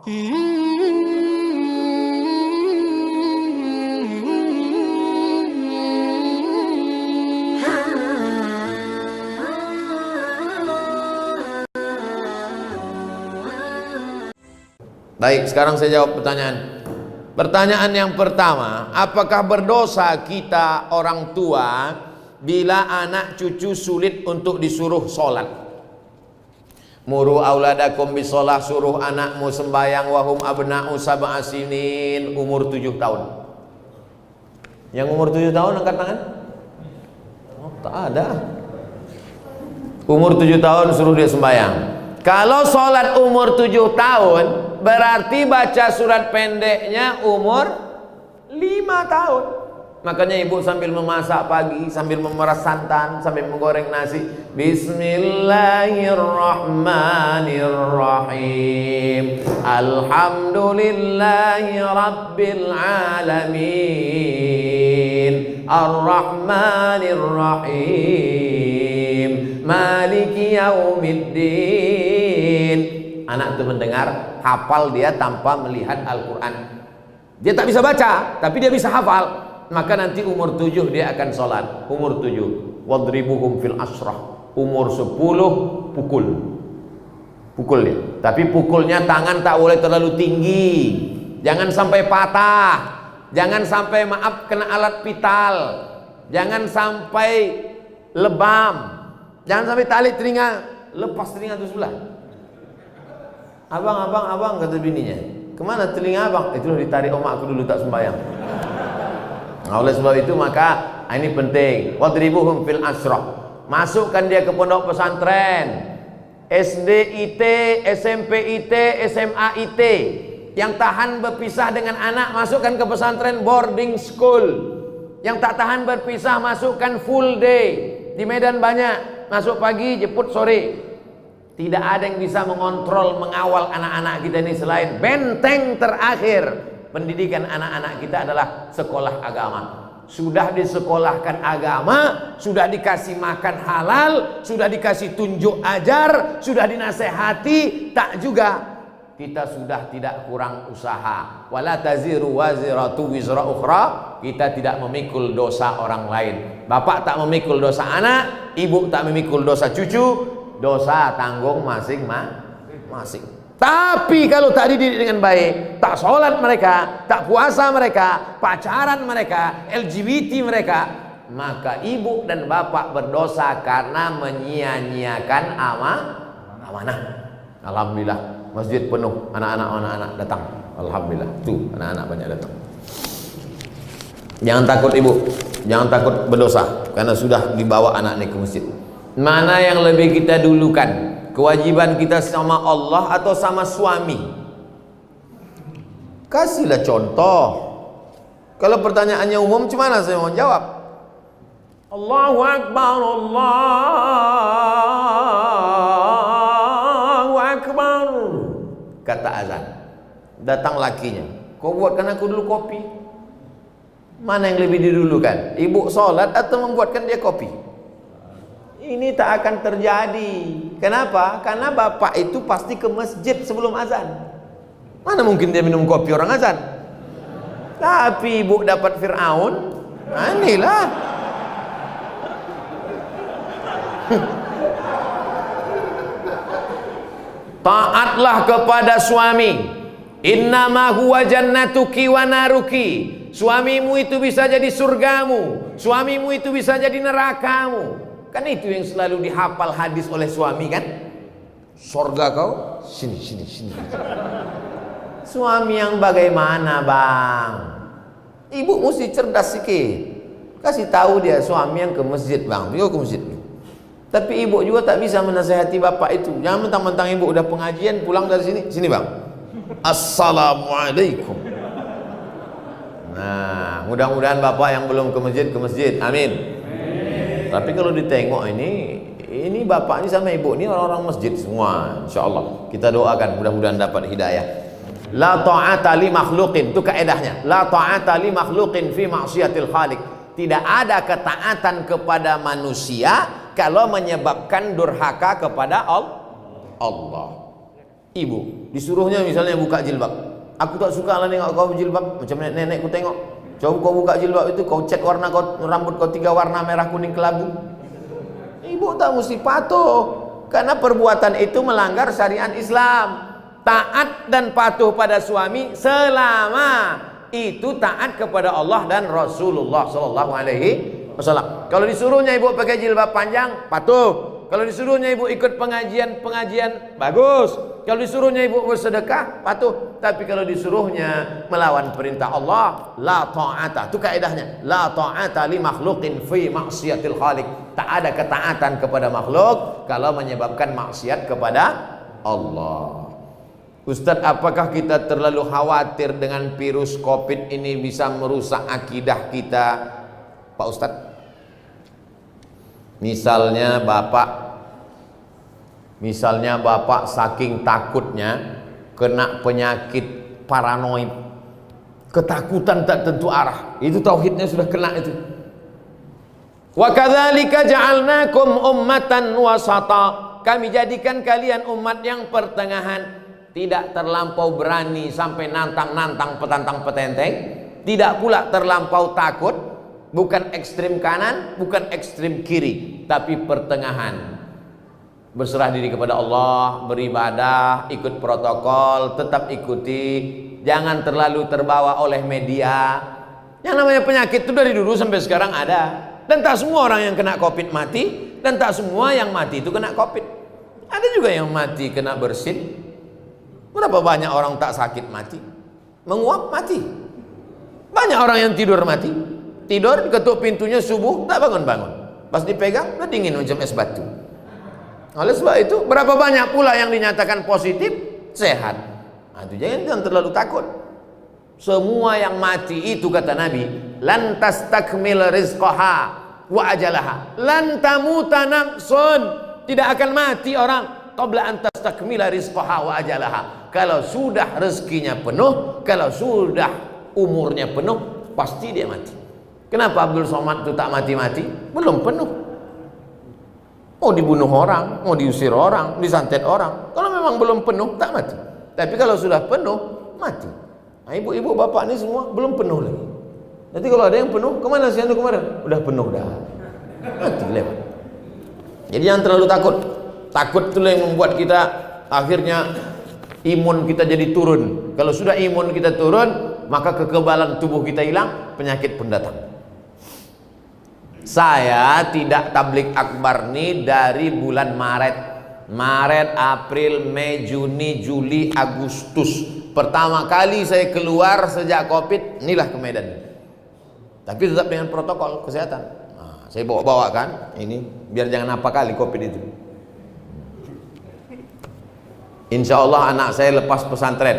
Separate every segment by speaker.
Speaker 1: Baik, sekarang saya jawab pertanyaan. Pertanyaan yang pertama, apakah berdosa kita orang tua bila anak cucu sulit untuk disuruh sholat? Muru auladakum bisolah, suruh anakmu sembahyang wahum abna'u sab'a sinin, umur 7 tahun. Yang umur 7 tahun angkat tangan? Oh, tak ada. Umur 7 tahun suruh dia sembahyang. Kalau sholat umur 7 tahun, berarti baca surat pendeknya umur 5 tahun. Makanya ibu sambil memasak pagi, sambil memeras santan, sambil menggoreng nasi, Bismillahirrahmanirrahim, Alhamdulillahi Rabbil Alamin, Ar-Rahmanirrahim, Maliki Yaumiddin. Anak itu mendengar, hafal dia tanpa melihat Al-Quran. Dia tak bisa baca, tapi dia bisa hafal. Maka nanti umur 7 dia akan sholat. Umur 7, wadribuhum fil asrah. Umur 10 pukul. Pukul dia. Tapi pukulnya tangan tak boleh terlalu tinggi. Jangan sampai patah. Jangan sampai maaf kena alat vital. Jangan sampai lebam. Jangan sampai tali telinga, lepas telinga itu sebelah. Abang, kata bininya, kemana telinga abang? Itu ditarik omak aku dulu tak sembahyang. Nah, oleh sebab itu maka ini penting. Wadribuhum fil asrah. Masukkan dia ke pondok pesantren, SD IT, SMP IT, SMA IT. Yang tahan berpisah dengan anak, masukkan ke pesantren boarding school. Yang tak tahan berpisah, masukkan full day. Di Medan banyak, masuk pagi, jemput sore. Tidak ada yang bisa mengontrol, mengawal anak-anak kita ini selain benteng terakhir pendidikan anak-anak kita adalah sekolah agama. Sudah disekolahkan agama, sudah dikasih makan halal, sudah dikasih tunjuk ajar, sudah dinasehati, tak juga kita sudah tidak kurang usaha. Wala taziru waziratu wizra ukhra. Kita tidak memikul dosa orang lain. Bapak tak memikul dosa anak, ibu tak memikul dosa cucu, dosa tanggung masing-masing. Tapi kalau tak dididik dengan baik, tak sholat mereka, tak puasa mereka, pacaran mereka, LGBT mereka, maka ibu dan bapak berdosa karena menyia-nyiakan amanah. Alhamdulillah, masjid penuh, anak-anak datang. Alhamdulillah, tuh anak-anak banyak datang. Jangan takut ibu, jangan takut berdosa karena sudah dibawa anak ini ke masjid. Mana yang lebih kita dulukan? Kewajiban kita sama Allah atau sama suami? Kasihlah contoh. Kalau pertanyaannya umum, gimana saya mau jawab? Allahu Akbar, Allahu Akbar, kata azan. Datang lakinya, kau buatkan aku dulu kopi. Mana yang lebih didulukan? Ibu sholat atau membuatkan dia kopi? Ini tak akan terjadi. Kenapa? Karena bapak itu pasti ke masjid sebelum azan. Mana mungkin dia minum kopi orang azan? Tapi ibu dapat Fir'aun, inilah. Taatlah kepada suami. Innama huwa jannatuki wa naruki. Suamimu itu bisa jadi surgamu, suamimu itu bisa jadi nerakamu. Kan itu yang selalu dihafal hadis oleh suami kan? Surga kau, sini. Suami yang bagaimana bang? Ibu mesti cerdas sikit. Kasih tahu dia suami yang ke masjid bang, dia ke masjid. Tapi ibu juga tak bisa menasihati bapak itu. Jangan mentang-mentang ibu udah pengajian pulang dari sini bang. Assalamualaikum. Nah, mudah-mudahan bapak yang belum ke masjid, amin. Tapi kalau ditengok ini bapak ini sama ibu ini orang-orang masjid semua, insyaallah. Kita doakan mudah-mudahan dapat hidayah. La ta'ata li makhluqin, itu kaedahnya. La ta'ata li makhluqin fi ma'siyatil khaliq. Tidak ada ketaatan kepada manusia kalau menyebabkan durhaka kepada Allah. Ibu disuruhnya misalnya buka jilbab, aku tak suka lah nengok kau jilbab, macam nenek-nenekku tengok. Coba kau buka jilbab itu, kau cat warna kau, rambut kau 3 warna, merah, kuning, kelabu. Ibu tak mesti patuh, karena perbuatan itu melanggar syariat Islam. Taat dan patuh pada suami selama itu taat kepada Allah dan Rasulullah Sallallahu Alaihi Wasallam. Kalau disuruhnya ibu pakai jilbab panjang, patuh. Kalau disuruhnya ibu ikut pengajian, bagus. Kalau disuruhnya ibu bersedekah, patuh. Tapi kalau disuruhnya melawan perintah Allah, la ta'ata. Itu kaidahnya, la ta'ata li makhluqin fi maksiatil khaliq. Tak ada ketaatan kepada makhluk kalau menyebabkan maksiat kepada Allah. Ustadz, apakah kita terlalu khawatir dengan virus COVID ini bisa merusak akidah kita, Pak Ustadz? Misalnya bapak saking takutnya kena penyakit paranoid, ketakutan tak tentu arah, itu tauhidnya sudah kena itu. Wa kadzalika ja'alnakum ummatan wasata, kami jadikan kalian umat yang pertengahan, tidak terlampau berani sampai nantang-nantang petantang petenteng, tidak pula terlampau takut, bukan ekstrim kanan, bukan ekstrim kiri, tapi pertengahan. Berserah diri kepada Allah, beribadah, ikut protokol, tetap ikuti, jangan terlalu terbawa oleh media. Yang namanya penyakit itu dari dulu sampai sekarang ada, dan tak semua orang yang kena COVID mati, dan tak semua yang mati itu kena COVID. Ada juga yang mati kena bersin. Berapa banyak orang tak sakit mati, menguap mati. Banyak orang yang tidur mati, tidur ketuk pintunya subuh tak bangun-bangun, pas dipegang udah dingin macam es batu. Oleh sebab itu berapa banyak pula yang dinyatakan positif sehat. Nah, itu jangan terlalu takut. Semua yang mati itu kata Nabi, lan tastakmil rizqaha wa ajalaha, lan tamuta nafsun, tidak akan mati orang qabla an tastakmila rizqaha wa ajalaha. Kalau sudah rezekinya penuh, kalau sudah umurnya penuh, pasti dia mati. Kenapa Abdul Somad itu tak mati-mati? Belum penuh. Mau dibunuh orang, mau diusir orang, disantet orang. Kalau memang belum penuh, tak mati. Tapi kalau sudah penuh, mati. Nah, ibu-ibu, bapak ini semua belum penuh lagi. Nanti kalau ada yang penuh, kemana sih anda kemarin? Udah penuh dah, mati lewat. Jadi jangan terlalu takut. Takut itulah yang membuat kita akhirnya imun kita jadi turun. Kalau sudah imun kita turun, maka kekebalan tubuh kita hilang, penyakit pun datang. Saya tidak tablik akbar nih dari bulan Maret, April, Mei, Juni, Juli, Agustus. Pertama kali saya keluar sejak COVID, inilah ke Medan. Tapi tetap dengan protokol kesehatan. Nah, saya bawa-bawakan ini biar jangan apa kali COVID itu. Insya Allah anak saya lepas pesantren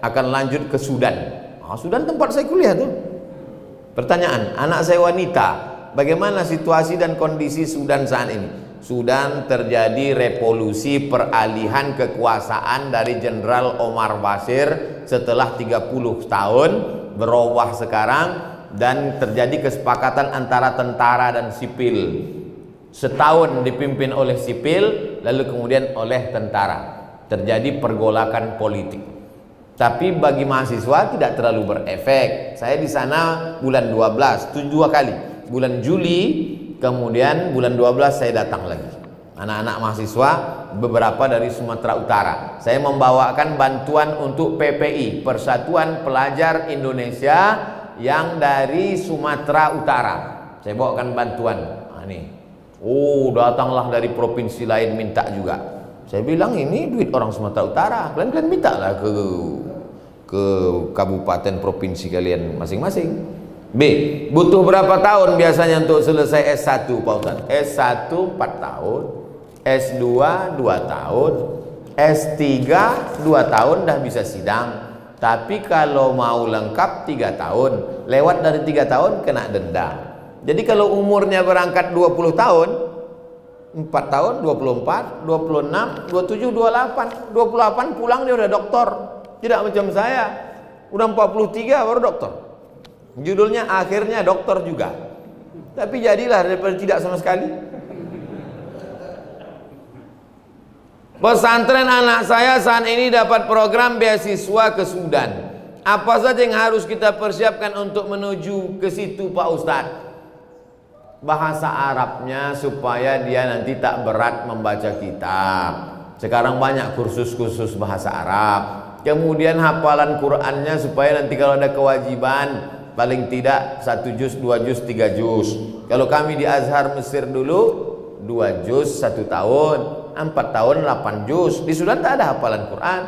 Speaker 1: akan lanjut ke Sudan. Nah, Sudan tempat saya kuliah tuh. Pertanyaan, anak saya wanita, bagaimana situasi dan kondisi Sudan saat ini? Sudan terjadi revolusi peralihan kekuasaan dari Jenderal Omar Bashir setelah 30 tahun berubah sekarang, dan terjadi kesepakatan antara tentara dan sipil. Setahun dipimpin oleh sipil, lalu kemudian oleh tentara. Terjadi pergolakan politik. Tapi bagi mahasiswa tidak terlalu berefek. Saya di sana bulan 12, 2 kali. Bulan Juli, kemudian bulan 12 saya datang lagi. Anak-anak mahasiswa beberapa dari Sumatera Utara. Saya membawakan bantuan untuk PPI, Persatuan Pelajar Indonesia yang dari Sumatera Utara. Saya bawakan bantuan. Nah, nih. Oh, datanglah dari provinsi lain minta juga. Saya bilang ini duit orang Sumatera Utara, kalian mintalah ke kabupaten provinsi kalian masing-masing. B, butuh berapa tahun biasanya untuk selesai S1 Pak Ustaz? S1 4 tahun, S2 2 tahun, S3 2 tahun dah bisa sidang. Tapi kalau mau lengkap 3 tahun, lewat dari 3 tahun kena denda. Jadi kalau umurnya berangkat 20 tahun, 4 tahun, 24, 26, 27, 28 28 pulang dia udah doktor. Tidak macam saya, udah 43 baru doktor. Judulnya akhirnya doktor juga. Tapi jadilah daripada tidak sama sekali. Pesantren anak saya saat ini dapat program beasiswa ke Sudan. Apa saja yang harus kita persiapkan untuk menuju ke situ Pak Ustadz? Bahasa Arabnya supaya dia nanti tak berat membaca kitab. Sekarang banyak kursus-kursus bahasa Arab. Kemudian hafalan Qur'annya supaya nanti kalau ada kewajiban paling tidak 1 juz, 2 juz, 3 juz. Kalau kami di Azhar Mesir dulu 2 juz 1 tahun, 4 tahun 8 juz. Di Sudan tak ada hafalan Quran.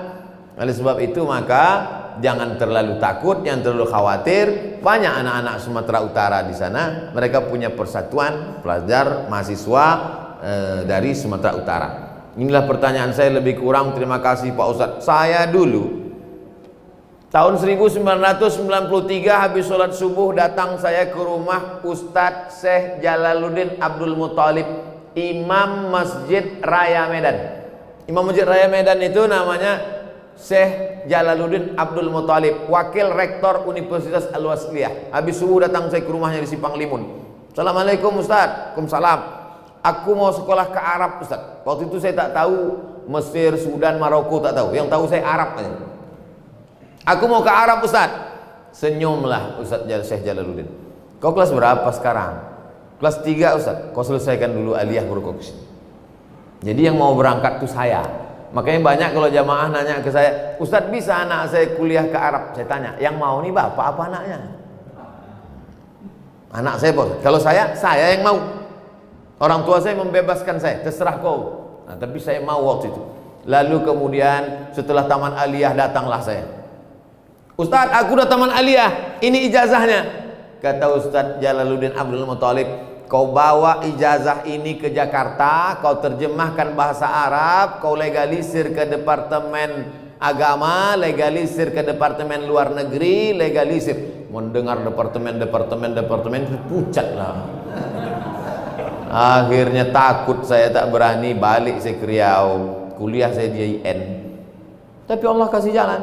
Speaker 1: Oleh sebab itu maka jangan terlalu takut, jangan terlalu khawatir. Banyak anak-anak Sumatera Utara di sana, mereka punya persatuan pelajar mahasiswa dari Sumatera Utara. Inilah pertanyaan saya lebih kurang. Terima kasih Pak Ustadz. Saya dulu tahun 1993 habis sholat subuh datang saya ke rumah Ustadz Syekh Jalaluddin Abdul Muthalib, Imam Masjid Raya Medan. Imam Masjid Raya Medan itu namanya Syekh Jalaluddin Abdul Muthalib, wakil rektor Universitas Al-Wasliyah. Habis subuh datang saya ke rumahnya di Simpang Limun. Assalamualaikum Ustaz. Waalaikumsalam. Aku mau sekolah ke Arab Ustaz. Waktu itu saya tak tahu Mesir, Sudan, Maroko tak tahu. Yang tahu saya Arab aja. Aku mau ke Arab Ustaz. Senyumlah Ustaz Syekh Jalaluddin. Kau kelas berapa sekarang? Kelas 3 Ustaz. Kau selesaikan dulu aliyah baru kau kesini. Jadi yang mau berangkat itu saya. Makanya banyak kalau jamaah nanya ke saya, Ustaz bisa anak saya kuliah ke Arab? Saya tanya, yang mau nih bapak apa anaknya? Anak saya bos. Kalau saya yang mau. Orang tua saya membebaskan saya, terserah kau. Nah, tapi saya mau waktu itu. Lalu kemudian setelah taman aliyah datanglah saya. Ustaz, aku udah taman aliyah, ini ijazahnya. Kata Ustaz Jalaluddin Abdul Muthalib, kau bawa ijazah ini ke Jakarta, kau terjemahkan bahasa Arab, kau legalisir ke Departemen Agama, legalisir ke Departemen Luar Negeri, legalisir. Mendengar departemen itu pucat lah. Akhirnya takut saya, tak berani balik saya ke Riau. Kuliah saya di IN. Tapi Allah kasih jalan.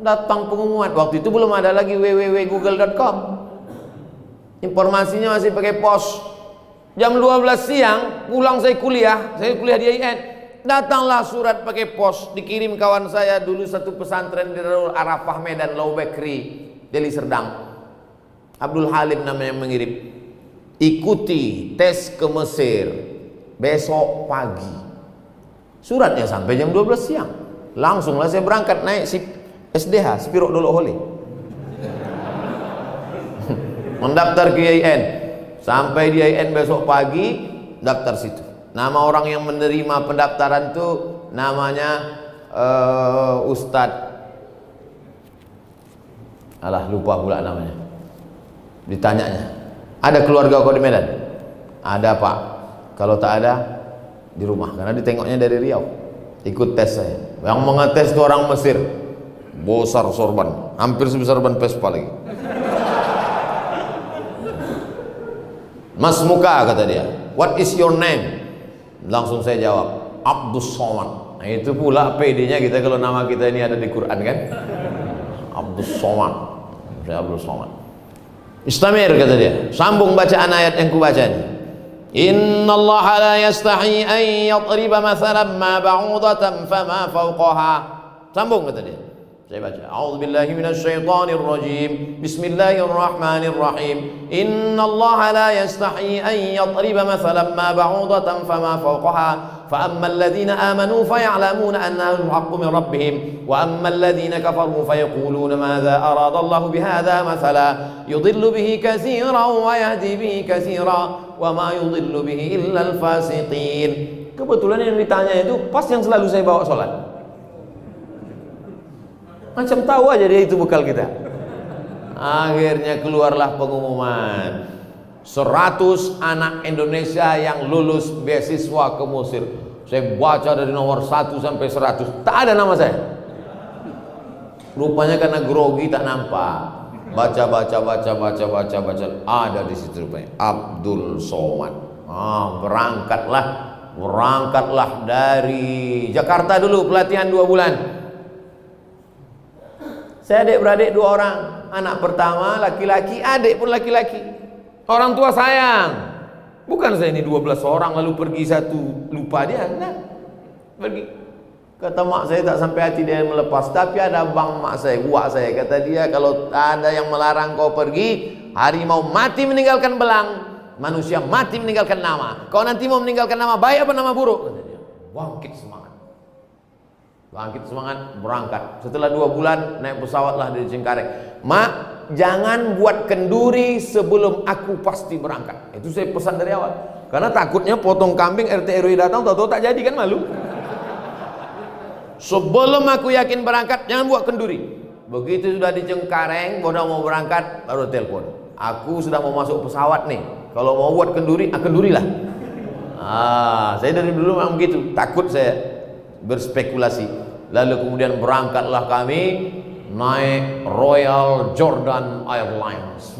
Speaker 1: Datang pengumuman. Waktu itu belum ada lagi www.google.com. Informasinya masih pakai pos. Jam 12 siang pulang saya kuliah di IN. Datanglah surat pakai pos, dikirim kawan saya dulu satu pesantren di Darul Arafah Medan, Lau Bekri, Deli Serdang. Abdul Halim namanya yang mengirim. Ikuti tes ke Mesir besok pagi. Suratnya sampai jam 12 siang. Langsunglah saya berangkat naik SDH, Spiro Dolo Hole. Mendaftar ke IAIN. Sampai di IAIN besok pagi, daftar situ. Nama orang yang menerima pendaftaran itu namanya Ustadz. Alah, lupa pula namanya. Ditanyanya, ada keluarga kau di Medan? Ada Pak. Kalau tak ada, di rumah. Karena ditengoknya dari Riau. Ikut tes saya. Yang mengetes itu orang Mesir. Besar sorban, hampir sebesar ban Vespa lagi. Mas Muka kata dia, what is your name? Langsung saya jawab, Abdul Somad. Nah, itu pula PD-nya kita kalau nama kita ini ada di Quran kan. Abdul Somad. Saya Abdul Somad. Istamir kata dia, sambung bacaan ayat yang kubaca ini. Innallaha la yastahi an yadriba mathalan ma ba'udatan fama fawqaha. Sambung kata dia. Saya baca. A'udzubillahi minasyaitonir rajim. Bismillahirrahmanirrahim. Innallaha la yastahi an yadriba mathalan ma ba'udatan fama fawqaha. فأما الذين آمنوا فيعلمون أنه الحق من ربهم وأما الذين كفروا فيقولون ماذا أراد الله بهذا مثلا يضل به كثيرا ويهدي به كثيرا وما يضل به إلا الفاسقين. Kebetulan yang ditanya itu pas yang selalu saya bawa sholat. Macam tahu aja dia itu bekal kita. Akhirnya keluarlah pengumuman 100 anak Indonesia yang lulus beasiswa ke Mesir. Saya baca dari nomor 1 sampai 100, tak ada nama saya. Rupanya karena grogi tak nampak. Baca, ada di situ rupanya Abdul Somad. Berangkatlah dari Jakarta dulu, pelatihan 2 bulan. Saya adik-beradik 2 orang. Anak pertama laki-laki, adik pun laki-laki. Orang tua sayang. Bukan saya ini 12 orang lalu pergi satu lupa dia. Nah, pergi. Kata mak saya tak sampai hati dia melepas. Tapi ada bang mak saya, uak saya, kata dia, kalau ada yang melarang kau pergi, harimau mati meninggalkan belang, manusia mati meninggalkan nama. Kau nanti mau meninggalkan nama baik apa nama buruk? Kata dia. Bangkit semangat. Bangkit semangat, berangkat. Setelah 2 bulan naik pesawatlah dari Cengkareng. Mak, jangan buat kenduri sebelum aku pasti berangkat. Itu saya pesan dari awal. Karena takutnya potong kambing RT RW datang, tahu-tahu tak jadi, kan malu. Sebelum aku yakin berangkat, jangan buat kenduri. Begitu sudah di Cengkareng, udah mau berangkat, baru telepon. Aku sudah mau masuk pesawat nih. Kalau mau buat kenduri, kendurilah. Saya dari dulu memang begitu. Takut saya berspekulasi. Lalu kemudian berangkatlah kami naik Royal Jordan Airlines.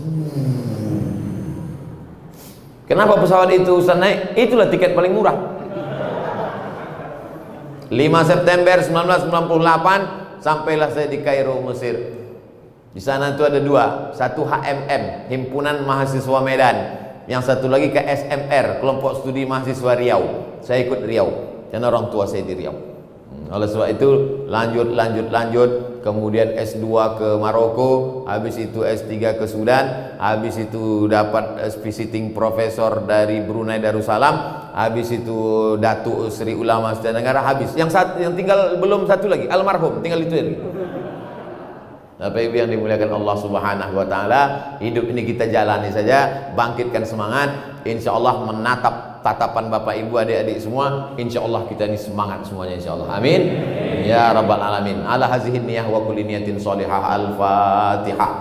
Speaker 1: Kenapa pesawat itu Ustaz naik? Itulah tiket paling murah. 5 September 1998 sampailah saya di Kairo, Mesir. Di sana itu ada 2, satu HMM, Himpunan Mahasiswa Medan, yang satu lagi KSMR, Kelompok Studi Mahasiswa Riau. Saya ikut Riau, karena orang tua saya di Riau. Oleh sebab itu lanjut, kemudian S2 ke Maroko, habis itu S3 ke Sudan, habis itu dapat visiting profesor dari Brunei Darussalam, habis itu Datuk Seri Ulama Asia Tenggara, habis. Yang tinggal belum satu lagi, almarhum, tinggal itu lagi. Bapak Ibu yang dimuliakan Allah Subhanahu wa taala, hidup ini kita jalani saja, bangkitkan semangat, insyaallah menatap tatapan Bapak Ibu adik-adik semua, insyaallah kita ini semangat semuanya insyaallah. Amin. Ya rabbal alamin. Ala hazihi niyah wa kulli niyatin shalihah. Al-Fatihah.